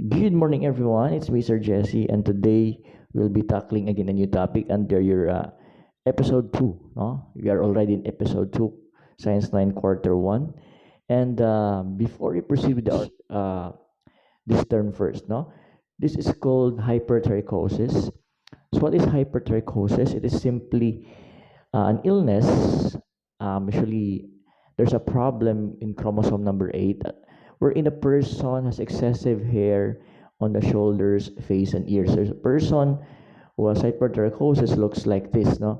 Good morning, everyone. It's me, Sir Jesse, and today we'll be tackling again a new topic under your episode 2. No? We are already in episode 2, Science 9, Quarter 1. And before we proceed with this term first, no? This is called hypertrichosis. So, what is hypertrichosis? It is simply an illness. Usually, there's a problem in chromosome number 8 wherein a person has excessive hair on the shoulders, face, and ears. There's a person who has hypertrichosis looks like this, no?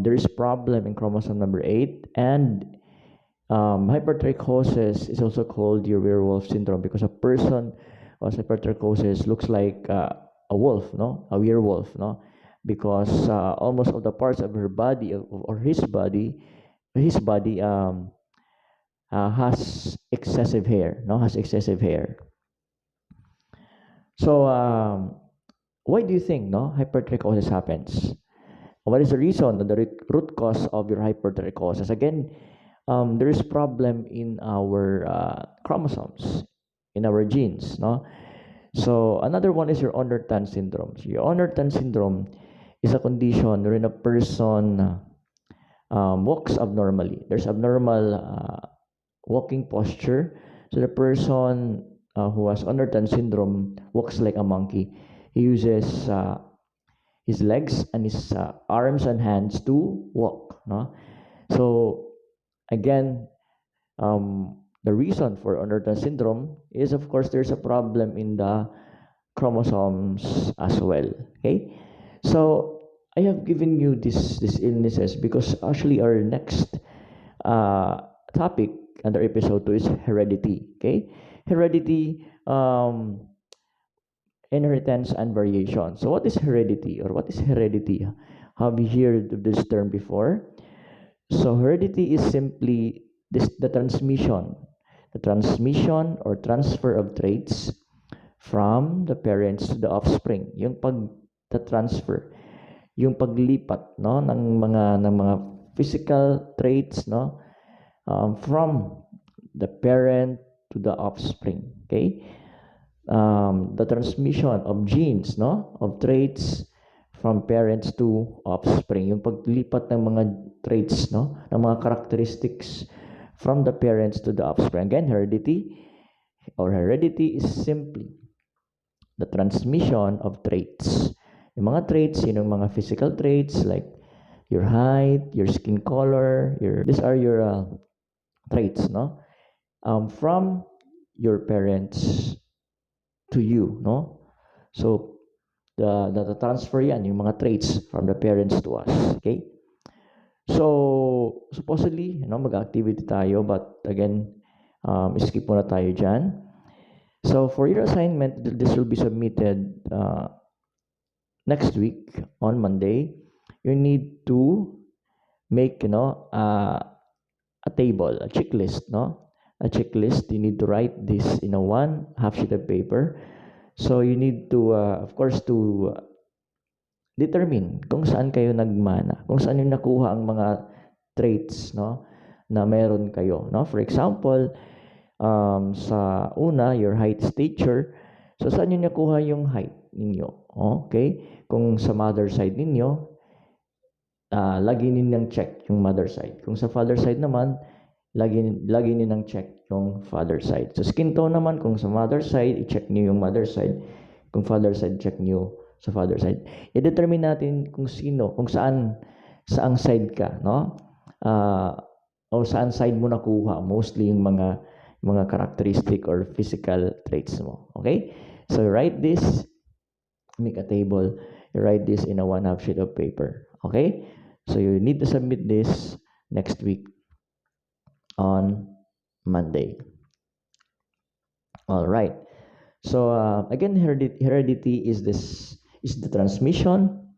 There's problem in chromosome number 8, and hypertrichosis is also called your werewolf syndrome because a person who has hypertrichosis looks like a wolf, no? A werewolf, no? Because almost of the parts of her body or his body has excessive hair, no? Has excessive hair. So, why do you think, no, hypertrichosis happens? What is the reason, the root cause of your hypertrichosis? Again, there is problem in our chromosomes, in our genes, no? So another one is your Ondertan syndrome. So your Ondertan syndrome is a condition wherein a person walks abnormally. There's abnormal walking posture. So the person who has Ondertan syndrome walks like a monkey. He uses his legs and his arms and hands to walk. No? So again, the reason for Ondertan syndrome is, of course, there's a problem in the chromosomes as well. Okay, so I have given you these illnesses because actually our next topic under episode 2 is heredity. Okay, heredity, inheritance, and variation. So what is heredity, or what is heredity? Have you heard of this term before? So heredity is simply the transmission or transfer of traits from the parents to the offspring. Yung pag-transfer, yung paglipat, no, ng mga physical traits, no, from the parent to the offspring. Okay, the transmission of genes, no, of traits from parents to offspring, yung paglipat ng mga traits, no, ng mga characteristics from the parents to the offspring. Again, heredity is simply the transmission of traits. Yung mga traits, yun yung mga physical traits like your height, your skin color, these are your traits, no? From your parents to you, no? So the transfer yan, yung mga traits from the parents to us, okay? So supposedly, mag-activity tayo, but again, skip muna tayo dyan. So for your assignment, this will be submitted next week on Monday. You need to make, a table, a checklist, no? A checklist. You need to write this in a 1/2 sheet of paper. So you need to, of course, to determine kung saan kayo nagmana, kung saan yung nakuha ang mga traits, no, na meron kayo, no? For example, sa una, your height, stature. So saan yung nakuha yung height ninyo? Okay? Kung sa mother side ninyo, lagi ninyong check yung mother side. Kung sa father side naman, lagi ninyong check yung father side. So skin tone naman, kung sa mother side, i-check niyo yung mother side. Kung father side, check niyo sa father side. I-determine natin kung saang side ka, no? O saan side mo nakuha, mostly yung mga characteristic or physical traits mo. Okay? So write this, make a table, you write this in a 1/2 sheet of paper. Okay? So you need to submit this next week on Monday. All right. So again, heredity is the transmission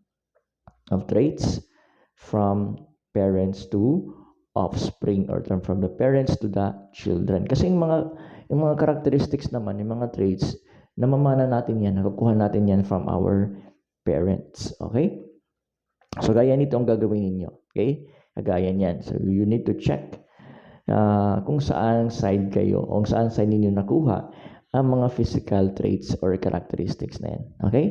of traits from parents to offspring, or from the parents to the children. Kasi yung mga characteristics naman, yung mga traits, namamana natin yan, nakukuha natin yan from our parents. Okay? So, gaya nito ang gagawin ninyo. Okay? Kagaya niyan. So, you need to check kung saan side kayo, kung saan side ninyo nakuha ang mga physical traits or characteristics na yan. Okay?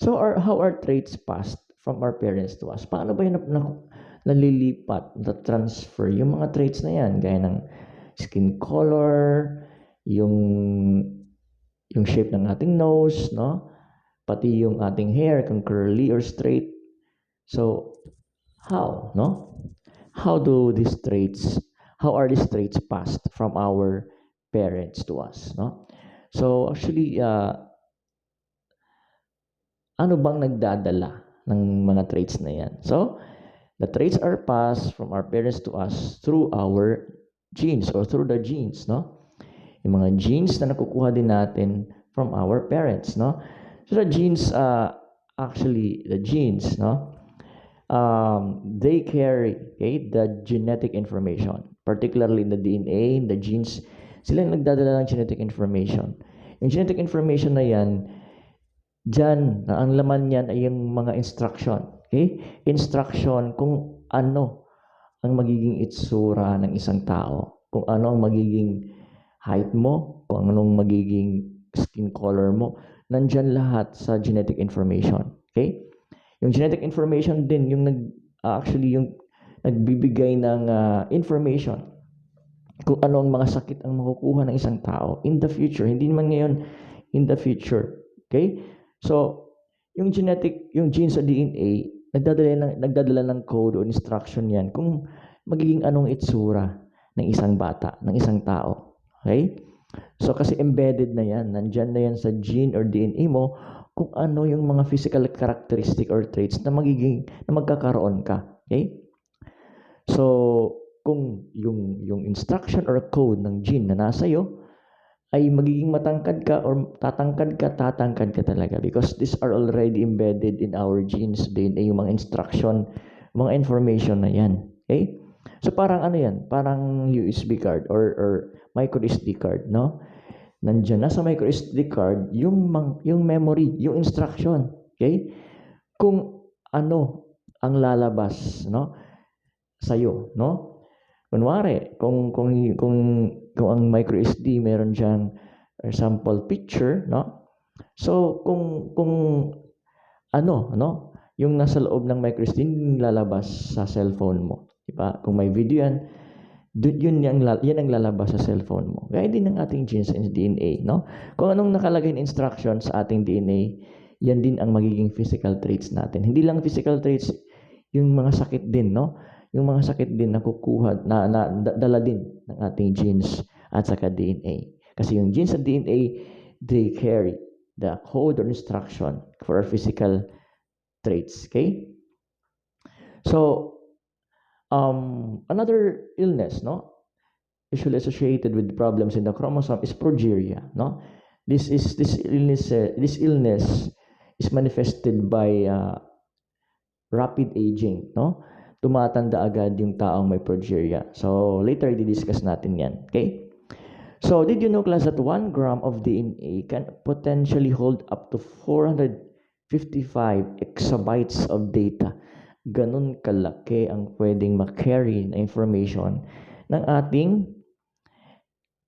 So, how are traits passed from our parents to us? Paano ba yun nalilipat, na-transfer yung mga traits na yan? Gaya ng skin color, yung shape ng ating nose, no? Pati yung ating hair, kung curly or straight. So, how, no? How are these traits passed from our parents to us, no? So, actually, ano bang nagdadala ng mga traits na yan? So, the traits are passed from our parents to us through our genes or through the genes, no? Yung mga genes na nakukuha din natin from our parents, no? So, the genes, no? They carry, okay, the genetic information, particularly in the DNA, the genes, sila yung nagdadala ng genetic information. Yung genetic information na yan, dyan, ang laman niyan ay yung mga instruction. Okay? Instruction kung ano ang magiging itsura ng isang tao. Kung ano ang magiging height mo, kung anong magiging skin color mo. Nandyan lahat sa genetic information. Okay? Yung genetic information din, yung yung nagbibigay ng information kung ano ang mga sakit ang makukuha ng isang tao in the future. Hindi naman ngayon, in the future. Okay? So, yung genes sa DNA, nagdadala ng code o instruction yan kung magiging anong itsura ng isang bata, ng isang tao. Okay? So, kasi embedded na yan. Nandyan na yan sa gene or DNA mo kung ano yung mga physical characteristic or traits na magkakaroon ka. Okay? So, kung yung instruction or code ng gene na nasa iyo ay magiging matangkad ka or tatangkad ka talaga because these are already embedded in our genes din yung mga instruction, mga information na yan. Okay? So parang ano yan? Parang USB card or micro SD card, no? Nandiyan na sa micro SD card yung memory, yung instruction. Okay? Kung ano ang lalabas, no? Sa'yo, no? Kunwari, kung ang micro SD meron diyang sample picture, no? So, kung ano, no? Yung nasa loob ng micro SD, yung lalabas sa cellphone mo. Diba? Kung may video yan, yan ang lalabas sa cellphone mo. Gaya din ng ating genes and DNA, no? Kung anong nakalagay na instructions sa ating DNA, yan din ang magiging physical traits natin. Hindi lang physical traits, yung mga sakit din, no? Yung mga sakit din nakukuha, dala din ng ating genes at saka DNA. Kasi yung genes at DNA, they carry the code or instruction for our physical traits. Okay? So, another illness, no? Usually associated with problems in the chromosome is progeria, no? This illness is manifested by rapid aging, no? Tumatanda agad yung taong may progeria. So, later, i-discuss natin yan. Okay? So, did you know, class, that 1 gram of DNA can potentially hold up to 455 exabytes of data? Ganun kalaki ang pwedeng ma-carry na information ng ating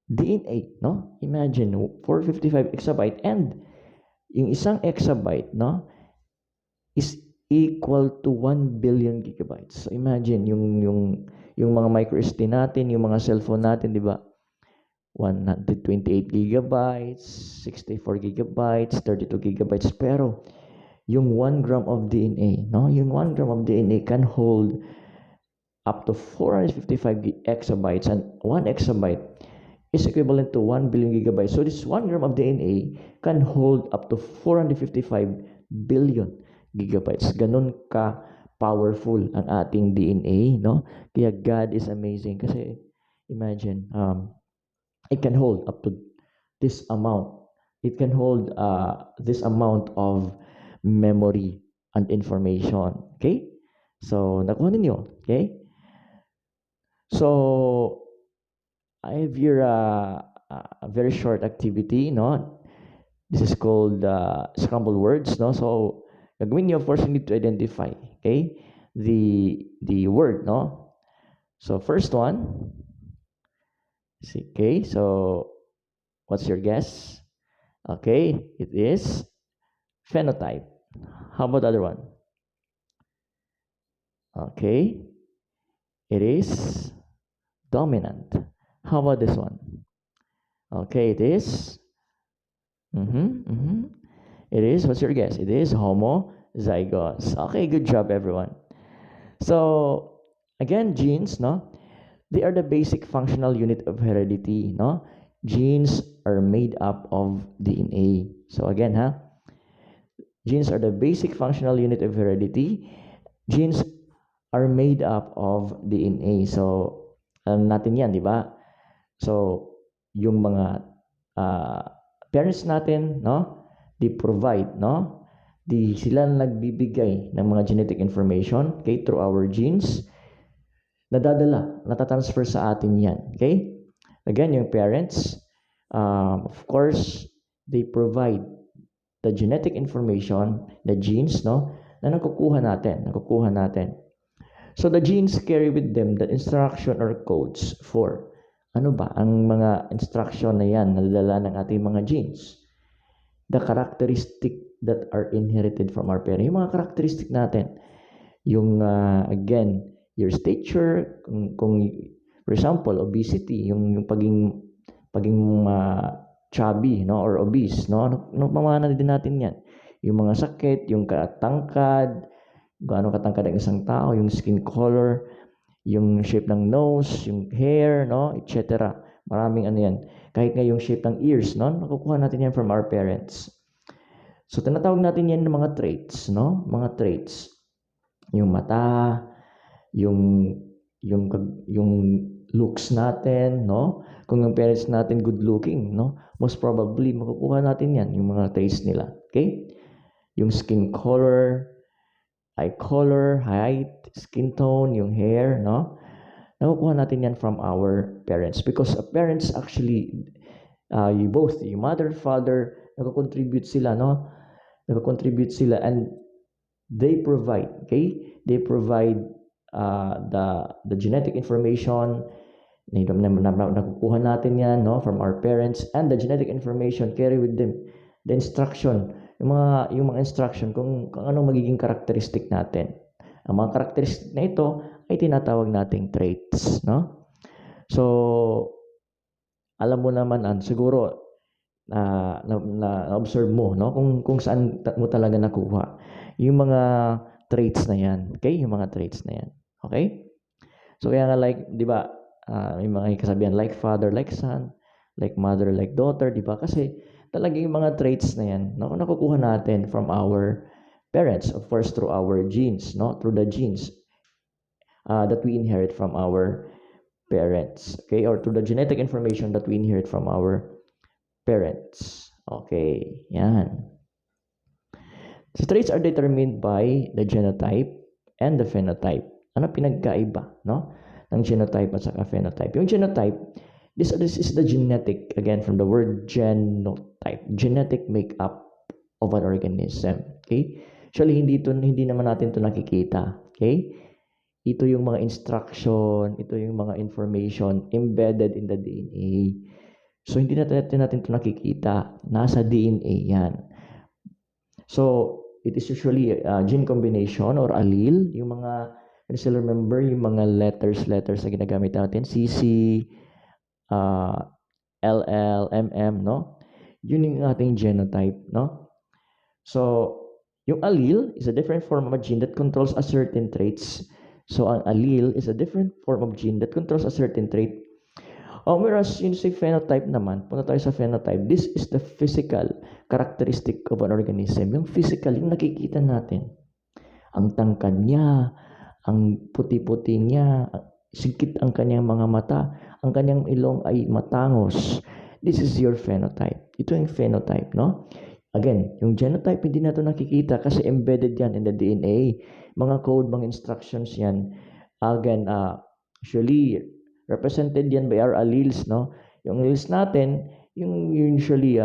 DNA, no? Imagine, 455 exabyte and yung isang exabyte, no, is equal to 1 billion gigabytes. So imagine yung mga micro SD natin, yung mga cellphone natin, di ba? 128 gigabytes, 64 gigabytes, 32 gigabytes. Pero yung 1 gram of DNA, no? Yung 1 gram of DNA can hold up to 455 exabytes, and 1 exabyte is equivalent to 1 billion gigabytes. So this 1 gram of DNA can hold up to 455 billion gigabytes. Ganun ka powerful ang ating DNA, no? Kaya God is amazing kasi imagine, it can hold up to this amount. It can hold this amount of memory and information. Okay? So, nakuha ninyo. Okay? So, I have here a very short activity, no? This is called scrambled words, no? So, gagawin nyo, first you need to identify, okay, the word, no? So, first one, okay, so, What's your guess? Okay, it is phenotype. How about the other one? Okay, it is dominant. How about this one? Okay, it is. It is. What's your guess? It is homozygous. Okay, good job, everyone. So again, genes, no? They are the basic functional unit of heredity, no? Genes are made up of DNA. So again, genes are the basic functional unit of heredity. Genes are made up of DNA. So alam natin 'yan, di ba? So yung mga uh, parents natin, no? They provide, no? Sila nagbibigay ng mga genetic information, okay, through our genes. Natatransfer sa atin yan. Okay? Again, yung parents, of course, they provide the genetic information, the genes, no, na nakukuha natin. So the genes carry with them the instruction or codes for ano ba ang mga instruction na yan na nadala ng ating mga genes. The characteristic that are inherited from our parents. Yung mga characteristic natin. Yung, again, your stature, kung for example, obesity, yung paging chubby, no, or obese, no, mamana din natin yan. Yung mga sakit, yung katangkad, gaano katangkad ang isang tao, yung skin color, yung shape ng nose, yung hair, no, etc. Maraming ano yan. Kahit nga yung shape ng ears, no, nakukuha natin yan from our parents. So, tinatawag natin yan ng mga traits, no, mga traits. Yung mata, yung looks natin, no? Kung yung parents natin good looking, no? Most probably makukuha natin yan, yung mga traits nila. Okay? Yung skin color, eye color, height, skin tone, yung hair, no? Nakukuha natin yan from our parents because parents actually, yung mother, father, nagko-contribute sila, no? Nagko-contribute sila and they provide, okay? They provide the genetic information, nakukuha natin yan, no, from our parents, and the genetic information carry with them the instruction, yung mga instruction kung ano magiging characteristic natin. Ang mga characteristic na ito ay tinatawag nating traits, no? So, alam mo naman, siguro, na-observe mo, no? Kung saan mo talaga nakuha. Yung mga traits na yan. Okay? Yung mga traits na yan. Okay? So, kaya nga like, di ba, may mga kasabihan, like father, like son, like mother, like daughter, di ba? Kasi talaga yung mga traits na yan, no? Nakukuha natin from our parents, of course, through our genes, no? Through the genes that we inherit from our parents. Okay? Or through the genetic information that we inherit from our parents. Okay, yan. So traits are determined by the genotype and the phenotype. Ano pinagkaiba, no? Ng genotype at saka phenotype. Yung genotype, this is the genetic, again, from the word genotype, genetic makeup of an organism. Okay? Actually, hindi naman natin ito nakikita. Okay? Ito yung mga instruction, ito yung mga information embedded in the DNA. So, hindi natin ito nakikita. Nasa DNA yan. So, it is usually a gene combination or allele. Yung mga, can you still remember yung mga letters na ginagamit natin? CC, LL, MM, no? Yun yung ating genotype, no? So, yung allele is a different form of a gene that controls a certain traits. So, ang allele is a different form of gene that controls a certain trait. Whereas yun sa phenotype naman, punta tayo sa phenotype, this is the physical characteristic of an organism. Yung physical, yung nakikita natin. Ang tangkad niya, ang puti-puti niya, sigkit ang kanyang mga mata, ang kanyang ilong ay matangos. This is your phenotype. Ito yung phenotype, no? Again, yung genotype hindi natin nakikita kasi embedded yan in the DNA. Mga code, mga instructions yan. Again, usually, represented yan by our alleles, no? Yung alleles natin, yung usually,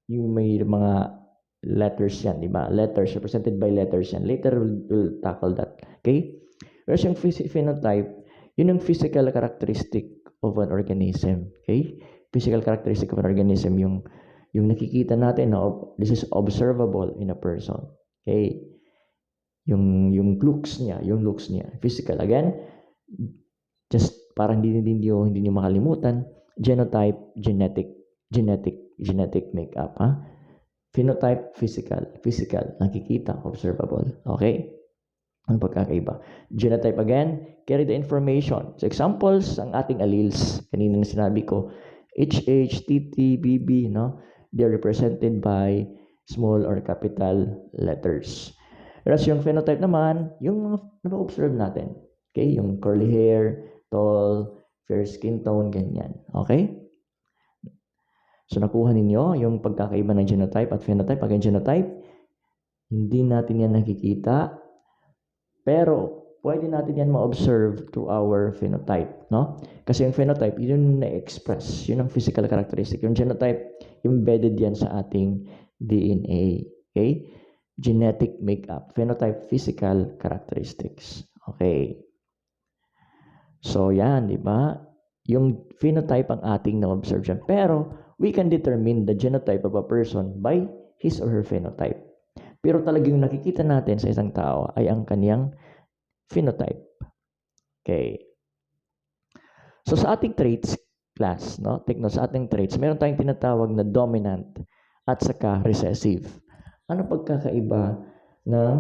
yung may mga letters yan, di ba? Letters, represented by letters yan. Later, we'll tackle that. Okay? Whereas yung phenotype, yun yung physical characteristic of an organism. Okay? physical characteristic of an organism, yung nakikita natin na this is observable in a person. Okay? Yung looks niya, physical. Again, just para hindi niyo makalimutan, genotype, genetic makeup, ha? Phenotype, physical, nakikita, observable. Okay? Ang pagkakaiba. Genotype again, carry the information. So examples, ang ating alleles, kanina na sinabi ko, HH, TT, BB, no? They're represented by small or capital letters. Whereas yung phenotype naman, yung na-observe natin. Okay? Yung curly hair, tall, fair skin tone, ganyan. Okay? So nakuha ninyo yung pagkakaiba ng genotype at phenotype. Again, genotype, hindi natin yan nakikita, pero pwede natin yan ma-observe through our phenotype, no? Kasi yung phenotype, yun na-express, yun ang physical characteristic. Yung genotype, embedded yan sa ating DNA, okay? Genetic makeup, phenotype, physical characteristics. Okay. So yan, di ba? Yung phenotype ang ating na-observe dyan. Pero we can determine the genotype of a person by his or her phenotype. Pero talagang nakikita natin sa isang tao ay ang kaniyang phenotype. Okay. So sa ating traits class, no? Take note, sa ating traits, meron tayong tinatawag na dominant at saka recessive. Ano pagkakaiba ng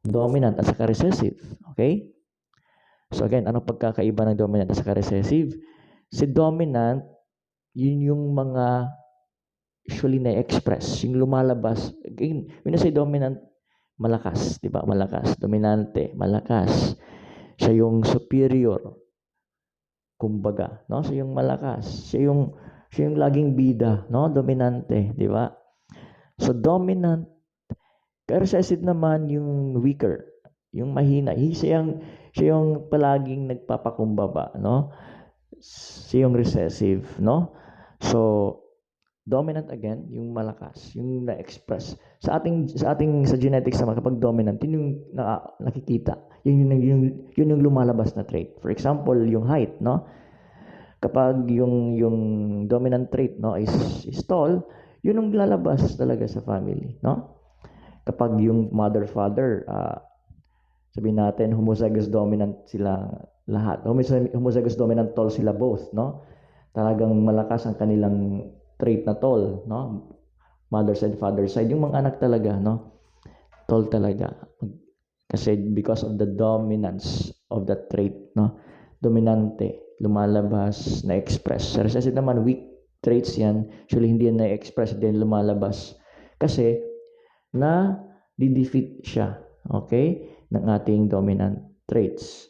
dominant at saka recessive? Okay? So again, ano pagkakaiba ng dominant at saka recessive? Si dominant, yun yung mga usually na-express, yung lumalabas. Again, when I say dominant, malakas, di ba? Malakas. Dominante, malakas. Siya yung superior. Kumbaga, no? Siya yung malakas. Siya yung laging bida, no? Dominante, di ba? So, dominant. Recessive naman yung weaker, yung mahina. Siya yung palaging nagpapakumbaba, no? Siya yung recessive, no? So, dominant again, yung malakas, yung na-express. Sa genetics naman, kapag dominant, yun yung nakikita. Yun yung lumalabas na trait. For example, yung height, no? Kapag yung dominant trait, no, is tall, yun yung lalabas talaga sa family, no? Kapag yung mother-father, sabihin natin, homozygous dominant sila lahat. Homozygous dominant tall sila both, no? Talagang malakas ang kanilang trait na tall, no? Mother side, father side. Yung mga anak talaga, no? Tall talaga. Kasi because of the dominance of that trait, no? Dominante, lumalabas, na-express. Sa recessive naman, weak traits yan. Actually, hindi yan na-express, din lumalabas. Kasi, na-defeat siya, okay? Ng ating dominant traits.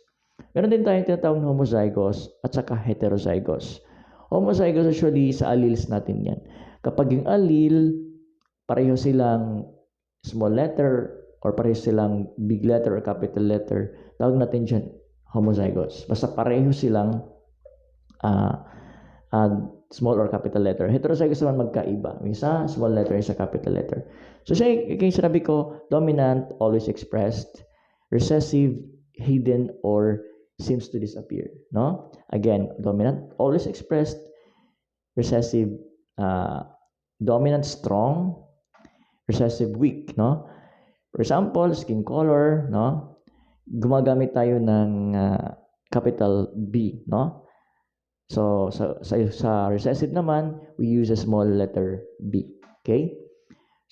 Meron din tayong tinatawag na homozygous at saka heterozygous. Homozygous usually sa alleles natin yan. Kapag yung allele, pareho silang small letter or pareho silang big letter or capital letter, tawag natin dyan homozygous. Basta pareho silang small or capital letter. Heterozygous naman magkaiba. Isa small letter, isa capital letter. So siya, kaya sinabi ko, dominant, always expressed, recessive, hidden, or seems to disappear, no? Again, dominant, always expressed, recessive, dominant, strong, recessive, weak, no? For example, skin color, no? Gumagamit tayo ng capital B, no? So, sa recessive naman, we use a small letter B, okay?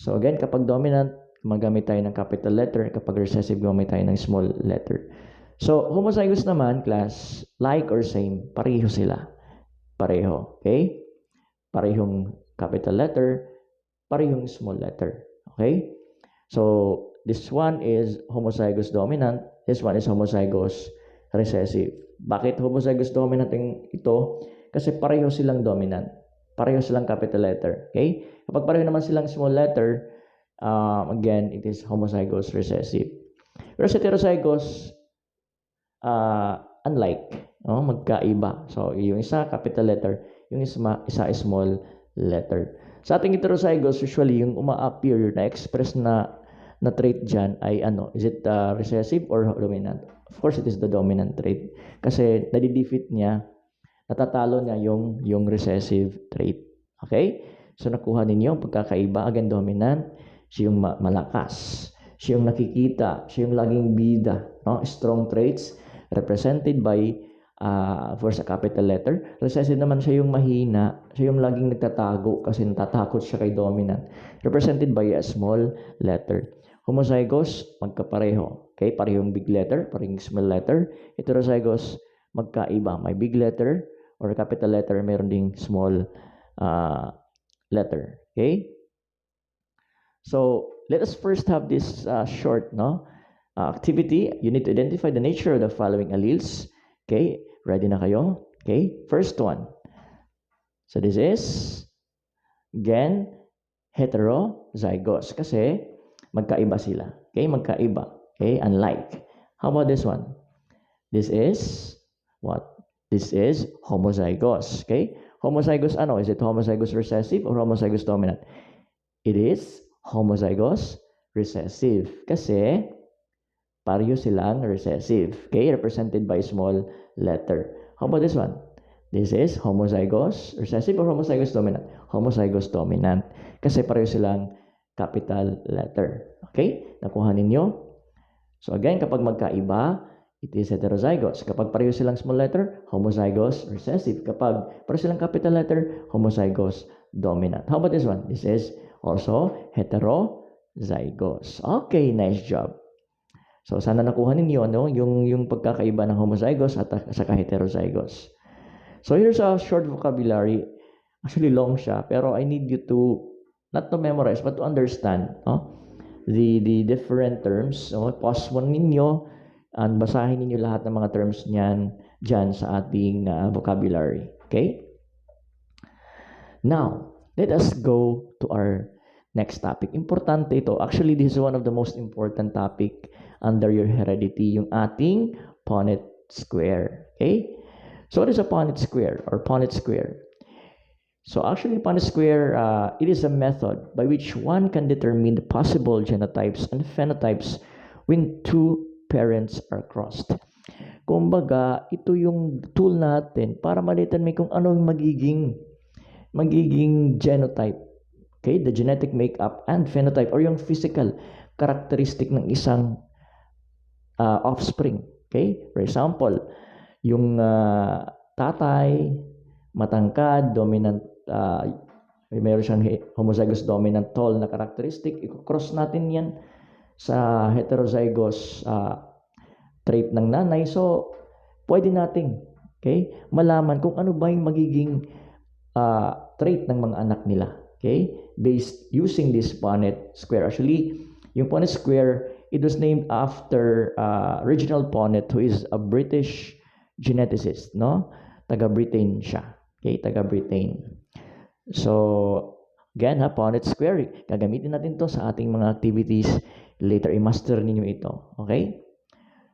So, again, kapag dominant, gumagamit tayo ng capital letter. Kapag recessive, gumagamit tayo ng small letter. So, homozygous naman, class, like or same, pareho sila. Pareho, okay? Parehong capital letter, parehong small letter, okay? So, this one is homozygous dominant, this one is homozygous recessive. Bakit homozygous dominant ito? Kasi pareho silang dominant, pareho silang capital letter, okay? Kapag pareho naman silang small letter, again, it is homozygous recessive. Whereas heterozygous, unlike, no? Magkaiba. So, yung isa capital letter, yung isa small letter. Sa ating heterozygous, usually yung uma-appear na express na trait dyan ay ano, is it recessive or dominant? Of course, it is the dominant trait. Kasi nadidefeat niya natatalo niya yung recessive trait. Okay? So, nakuha ninyo ang pagkakaiba. Again, dominant, siya yung malakas. Siya yung nakikita. Siya yung laging bida. No? Strong traits represented by first a capital letter. Recessive naman siya yung mahina. Siya yung laging nagtatago kasi natatakot siya kay dominant. Represented by a small letter. Homozygous, magkapareho. Okay? Parehong big letter, parehong small letter. Heterozygous, magkaiba. May big letter or capital letter, meron ding small letter. Okay? So, let us first have this short activity. You need to identify the nature of the following alleles. Okay? Ready na kayo? Okay? First one. So, this is, again, heterozygous. Kasi, magkaiba sila. Okay? Magkaiba. Okay? Unlike. How about this one? This is, what? This is homozygous. Okay? Homozygous ano? Is it homozygous recessive or homozygous dominant? It is homozygous recessive. Kasi, pareho silang recessive. Okay? Represented by small letter. How about this one? This is homozygous recessive or homozygous dominant? Homozygous dominant. Kasi pareho silang capital letter. Okay? Nakuha ninyo? So again, kapag magkaiba, it is heterozygous. Kapag pareho silang small letter, homozygous recessive. Kapag pareho silang capital letter, homozygous dominant. How about this one? This is also heterozygous. Okay, nice job. So, sana nakuha ninyo yung pagkakaiba ng homozygous at saka heterozygous. So, here's a short vocabulary. Actually, long siya. Pero I need you to, not to memorize, but to understand the different terms. Pause mo ninyo and basahin ninyo lahat ng mga terms niyan dyan sa ating vocabulary. Okay? Now, let us go to our next topic. Importante ito. Actually, this is one of the most important topic under your heredity, yung ating Punnett square. Okay? So, what is a Punnett square or Punnett square? So, actually, Punnett square, it is a method by which one can determine the possible genotypes and phenotypes when two parents are crossed. Kumbaga, ito yung tool natin para ma-determine kung anong magiging genotype. Okay, the genetic makeup and phenotype or yung physical characteristic ng isang offspring. Okay, for example, yung tatay, matangkad, dominant, mayroon siyang homozygous dominant tall na characteristic, i-cross natin yan sa heterozygous trait ng nanay. So, pwede nating malaman kung ano ba yung magiging trait ng mga anak nila. Okay? Based using this Punnett square. Actually, yung Punnett square, it was named after Reginald Punnett, who is a British geneticist, no? Taga-Britain siya. Okay? Taga-Britain. So, again, Punnett square, gagamitin natin to sa ating mga activities. Later, i-master ninyo ito. Okay?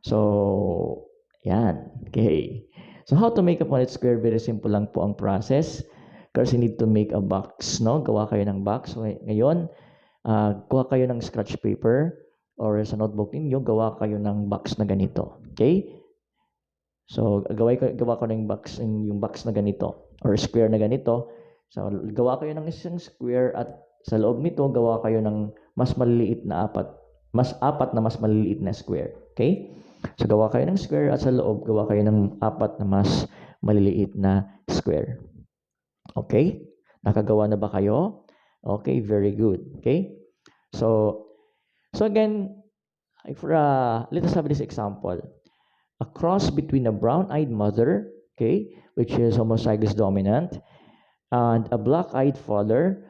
So, yan. Okay. So, how to make a Punnett square? Very simple lang po ang process. Because you need to make a box, no? Gawa kayo ng box. So, ngayon, gawa kayo ng scratch paper or sa notebook ninyo, gawa kayo ng box na ganito. Okay? So, gawa ko ng box, yung box na ganito or square na ganito. So, gawa kayo ng isang square at sa loob nito, gawa kayo ng mas maliliit na apat na mas maliliit na square. Okay? So, gawa kayo ng square at sa loob, gawa kayo ng apat na mas maliliit na square. Okay? Nakagawa na ba kayo? Okay, very good. Okay? So again, let us have this example. A cross between a brown-eyed mother, okay, which is homozygous dominant, and a black-eyed father,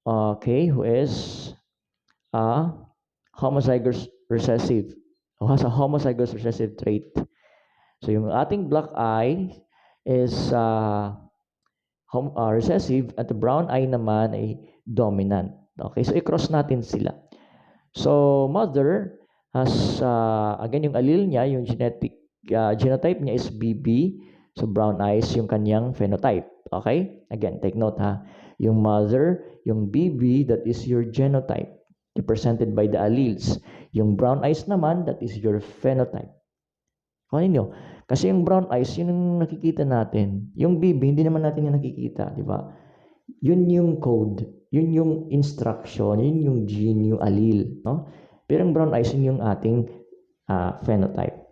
okay, who is homozygous recessive, who has a homozygous recessive trait. So yung ating black eye is recessive at the brown eye naman ay dominant. Okay, so i-cross natin sila. So, mother has, again, yung allele niya, yung genotype niya is BB. So, brown eyes yung kanyang phenotype. Okay? Again, take note Yung mother, yung BB, that is your genotype, represented by the alleles. Yung brown eyes naman, that is your phenotype. Kunin nyo. Kasi yung brown eyes, yun yung nakikita natin. Yung BB, hindi naman natin yung nakikita, di ba? Yun yung code, yun yung instruction, yun yung gene, yung allele, no? Pero yung brown eyes, yun yung ating phenotype.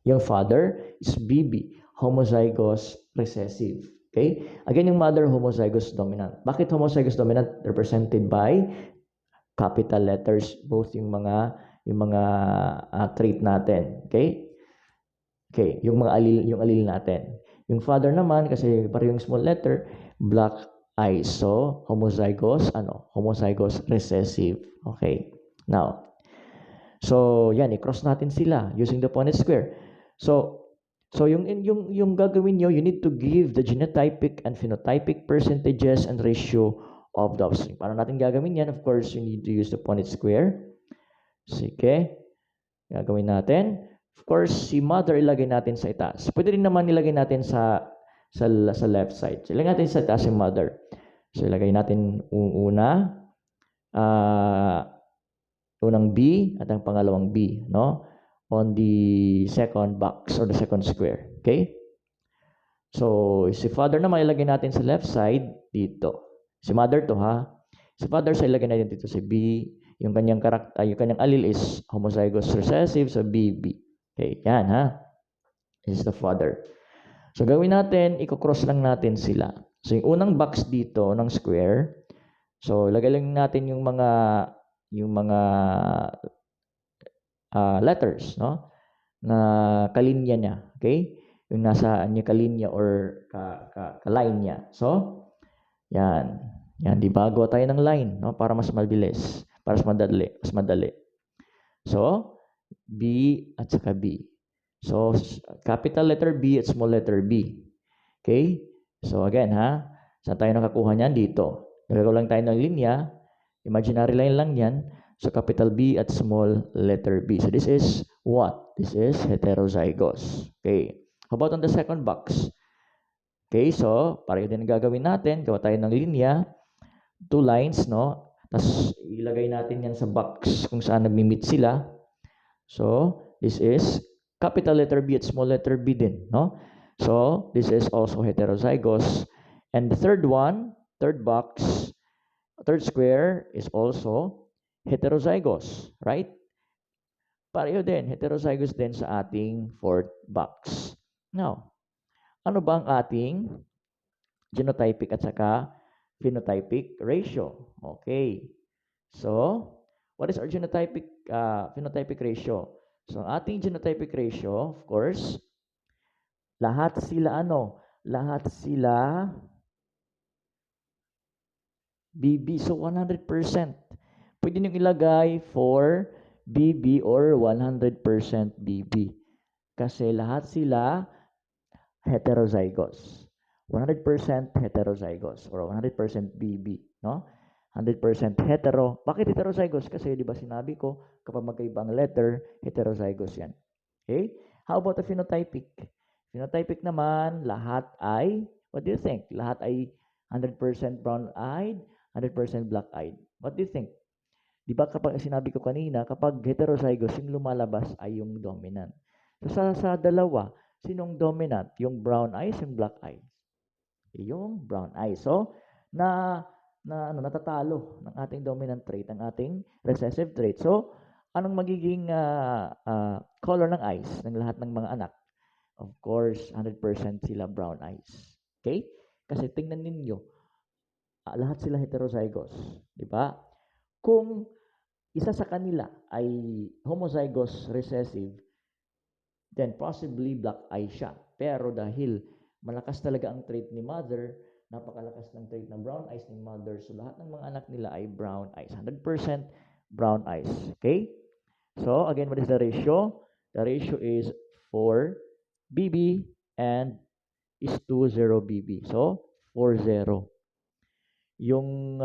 Yung father is BB, homozygous recessive. Okay? Again, yung mother, homozygous dominant. Bakit homozygous dominant? Represented by capital letters, both yung mga trait natin. Okay? Okay, yung mga allele natin. Yung father naman, kasi pareho yung small letter, black eyes. So, homozygous recessive. Okay. Now, so yan, i-cross natin sila using the Punnett square. So yung gagawin nyo, you need to give the genotypic and phenotypic percentages and ratio of the offspring. Paano natin gagawin yan? Of course, you need to use the Punnett square. Sige. Gagawin natin. Of course, si mother ilagay natin sa itaas. Pwede rin naman ilagay natin sa left side. So, ilagay natin sa itaas yung mother. So, ilagay natin unang B at ang pangalawang B, no? On the second box or the second square. Okay? So, si father naman ilagay natin sa left side dito. Si mother to, ha? Si father sa ilagay natin dito si B. Yung kanyang allele is homozygous recessive, so BB. Okay, yan, ha? This is the father. So, gawin natin, i-cross lang natin sila. So, yung unang box dito ng square, so, lagay lang natin yung mga letters, no? Na kalinya niya, okay? Yung nasa kalinya or ka-line niya. So, yan. Yan, di ba? Gawa tayo ng line, no? Para mas mabilis, para mas madali. So, B at saka B. So, capital letter B at small letter B. Okay? So, again, ha? Saan tayo nakakuha niyan? Dito. Nagagawa lang tayo ng linya. Imaginary line lang yan. So, capital B at small letter B. So, this is what? This is heterozygous. Okay. How about on the second box? Okay, so, pareho din ang gagawin natin. Gawa tayo ng linya. 2 lines, no? Tapos, ilagay natin yan sa box kung saan nagmi-meet sila. So, this is capital letter B at small letter B din, no? So, this is also heterozygous. And the third one, third box, third square is also heterozygous, right? Pareho din, heterozygous din sa ating fourth box. Now, ano ba ang ating genotypic at saka phenotypic ratio? Okay. So, what is our genotypic phenotypic ratio? So, ang ating genotypic ratio, of course, lahat sila BB. So, 100%. Pwede nyo ilagay for BB or 100% BB. Kasi lahat sila heterozygous. 100% heterozygous or 100% BB, no? 100% hetero. Bakit heterozygous? Kasi di ba sinabi ko, kapag magkaiba ang letter, heterozygous yan. Okay? How about the phenotypic? Phenotypic naman, lahat ay, what do you think? Lahat ay 100% brown-eyed, 100% black-eyed. What do you think? Di ba kapag sinabi ko kanina, kapag heterozygous, yung lumalabas ay yung dominant. So sa dalawa, sinong dominant? Yung brown eyes, yung black eyes? Yung brown eyes. So, natatalo ng ating dominant trait, ang ating recessive trait. So, anong magiging color ng eyes ng lahat ng mga anak? Of course, 100% sila brown eyes. Okay? Kasi tingnan ninyo, lahat sila heterozygous. Di ba? Kung isa sa kanila ay homozygous recessive, then possibly black eye siya. Pero dahil malakas talaga ang trait ni mother, napakalakas ng trait ng brown eyes ni mother, so lahat ng mga anak nila ay brown eyes. 100% brown eyes. Okay? So, again, what is the ratio? The ratio is 4 BB and is 2 0 BB. So, 4 0. Yung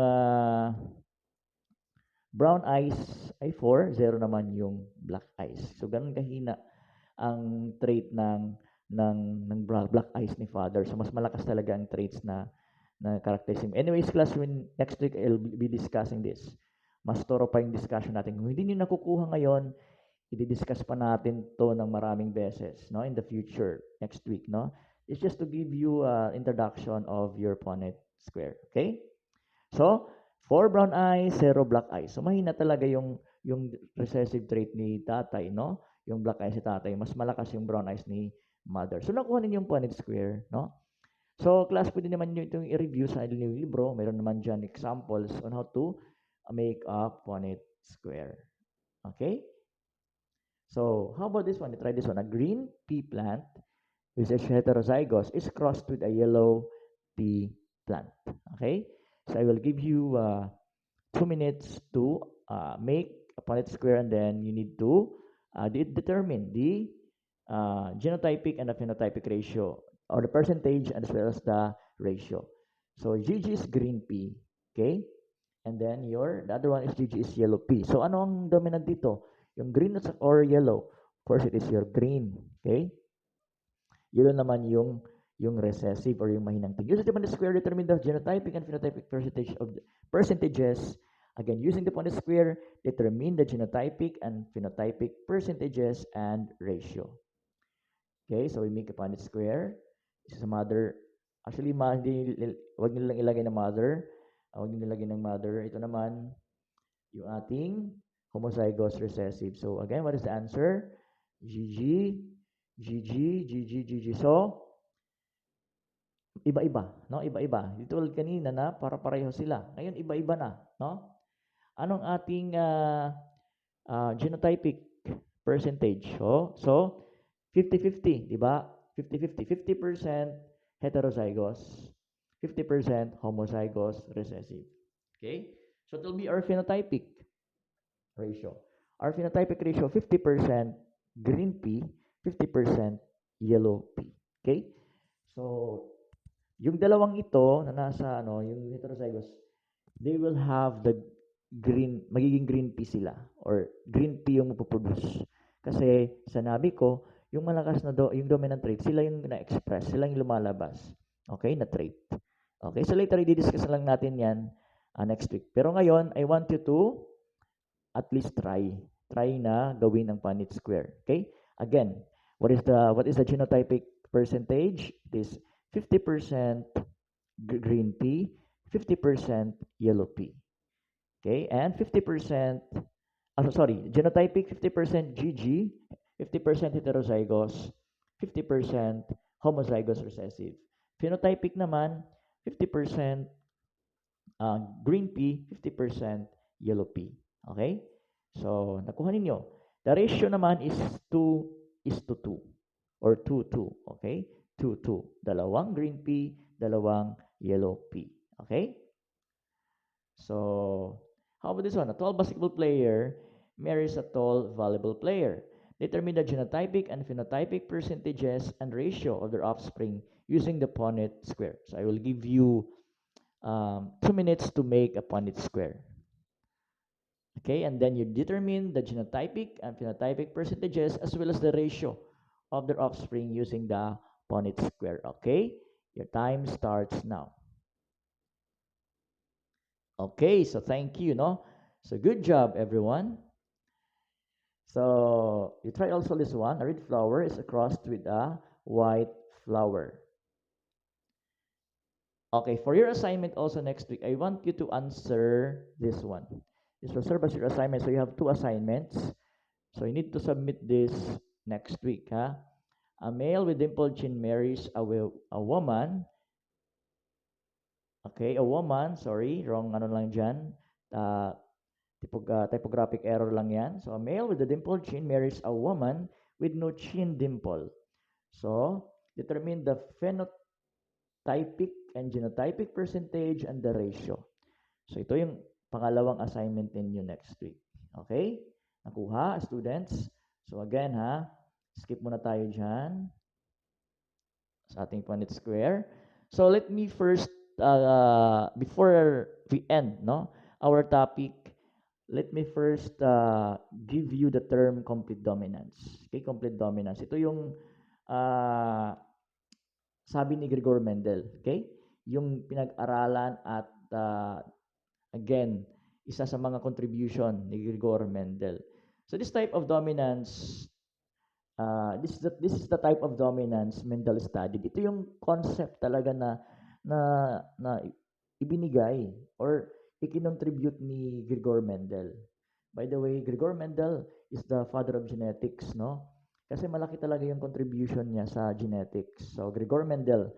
brown eyes ay 4, 0 naman yung black eyes. So, ganun kahina ang trait ng black eyes ni father. So, mas malakas talaga ang traits na characteristic. Anyways, class, next week, I'll be discussing this. Mas toro pa yung discussion natin. Kung hindi nyo nakukuha ngayon, i-discuss pa natin to ng maraming beses, no, in the future, next week, no? It's just to give you introduction of your Punnett square, okay? So, 4 brown eyes, 0 black eyes. So, mahina talaga yung recessive trait ni tatay, no? Yung black eyes si tatay, mas malakas yung brown eyes ni mother. So, nakuha ninyo yung Punnett square, no? So, class, pwede naman nyo itong i-review sa inyong libro. Meron naman dyan examples on how to make a Punnett square. Okay? So, how about this one? Try this one. A green pea plant which is heterozygous is crossed with a yellow pea plant. Okay? So, I will give you 2 minutes to make a Punnett square, and then you need to determine the genotypic and the phenotypic ratio, or the percentage as well as the ratio. So, GG is green pea. Okay? And then the other one is GG is yellow pea. So, ano ang dominant dito? Yung green or yellow? Of course, it is your green. Okay? Yellow naman yung recessive or yung mahinang tig. Using the Punnett square, determine the genotypic and phenotypic percentage of the percentages. Again, using the Punnett square, determine the genotypic and phenotypic percentages and ratio. Okay, so we make a Punnett square. This is a mother. Actually, wag niyo lang ilagay na mother. Huwag niyo nilagay ng mother. Ito naman, yung ating homozygous recessive. So, again, what is the answer? GG, GG, GG, GG. So, iba-iba, no? Iba-iba. Dito ulit kanina na para-pareho sila. Ngayon, iba-iba na, no? Anong ating genotypic percentage? So 50-50, di ba? 50-50. 50% heterozygous, 50% homozygous recessive. Okay? So it will be our phenotypic ratio. Our phenotypic ratio, 50% green pea, 50% yellow pea. Okay? So, yung dalawang ito na nasa yung heterozygous, they will have the magiging green pea sila, or green pea yung mapoproduce. Kasi sanabi ko, yung malakas na yung dominant trait, sila yung na-express, sila yung lumalabas. Okay, na trait. Okay, so later i-discuss lang natin yan next week. Pero ngayon, I want you to at least try na gawin ang Punnett square. Okay? Again, what is the genotypic percentage? It is 50% green pea, 50% yellow pea. Okay? And 50%, genotypic 50% GG, 50% heterozygous, 50% homozygous recessive. Phenotypic naman, 50% green pea, 50% yellow pea. Okay? So, nakuha ninyo. The ratio naman is 2:2 or 2:2. Okay? 2:2. Dalawang green pea, dalawang yellow pea. Okay? So, how about this one? A tall basketball player marries a tall volleyball player. Determine the genotypic and phenotypic percentages and ratio of their offspring using the Punnett square. So, I will give you 2 minutes to make a Punnett square. Okay, and then you determine the genotypic and phenotypic percentages as well as the ratio of their offspring using the Punnett square. Okay, your time starts now. Okay, so thank you, no? So good job, everyone. So you try also this one. A red flower is crossed with a white flower. Okay, for your assignment also next week, I want you to answer this one. This will serve as your assignment. So you have 2 assignments. So you need to submit this next week. Ha? A male with dimpled chin marries a woman. Okay, a woman. Sorry, wrong ano lang dyan. Typographic error lang yan. So a male with a dimpled chin marries a woman with no chin dimple. So determine the phenotypic and genotypic percentage and the ratio. So ito yung pangalawang assignment ninyo next week. Okay? Nakuha, students? So again skip muna tayo dyan sa ating Punnett square. So let me first, before we end our topic, let me first give you the term complete dominance. Okay, complete dominance. Ito yung sabi ni Gregor Mendel. Okay? Yung pinag-aralan at again, isa sa mga contribution ni Gregor Mendel. So this type of dominance, this is the type of dominance Mendel studied. Ito yung concept talaga na na ibinigay or ikinontribute ni Gregor Mendel. By the way, Gregor Mendel is the father of genetics, no? Kasi malaki talaga yung contribution niya sa genetics. So Gregor Mendel,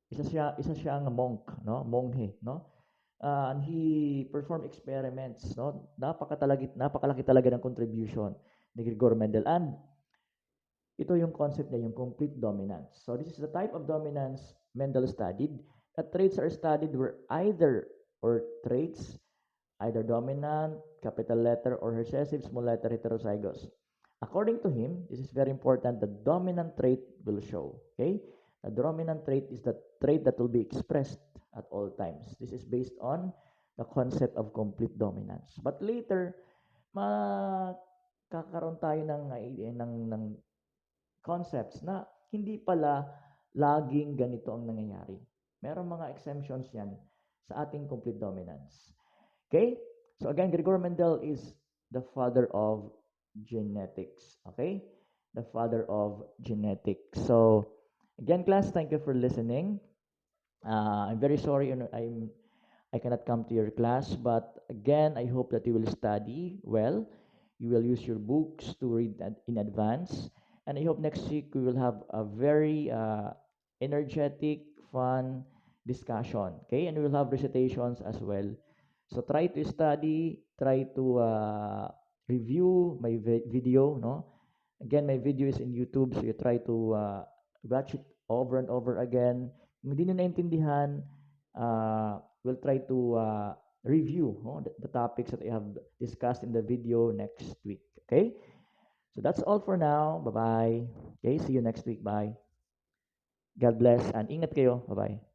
isa siyang monk, no? Monghe, no? And he performed experiments, no? Napakalaki talaga ng contribution ni Gregor Mendel. And ito yung concept niya, yung complete dominance. So this is the type of dominance Mendel studied. The traits are studied were either dominant, capital letter, or recessive, small letter, heterozygous. According to him, this is very important, the dominant trait will show. Okay? The dominant trait is the trait that will be expressed at all times. This is based on the concept of complete dominance. But later, makakaroon tayo ng concepts na hindi pala laging ganito ang nangyayari. Merong mga exemptions yan sa ating complete dominance. Okay? So again, Gregor Mendel is the father of genetics. Okay? The father of genetics. So again, class, thank you for listening. I'm very sorry I cannot come to your class, but again, I hope that you will study well. You will use your books to read in advance. And I hope next week we will have a very energetic, fun discussion. Okay? And we will have recitations as well. So try to study, try to review my video, no? Again, my video is in YouTube, so you try to watch it over and over again. Kung hindi nyo naintindihan, we'll try to review the topics that I have discussed in the video next week. Okay? So that's all for now. Bye-bye. Okay, see you next week. Bye. God bless and ingat kayo. Bye-bye.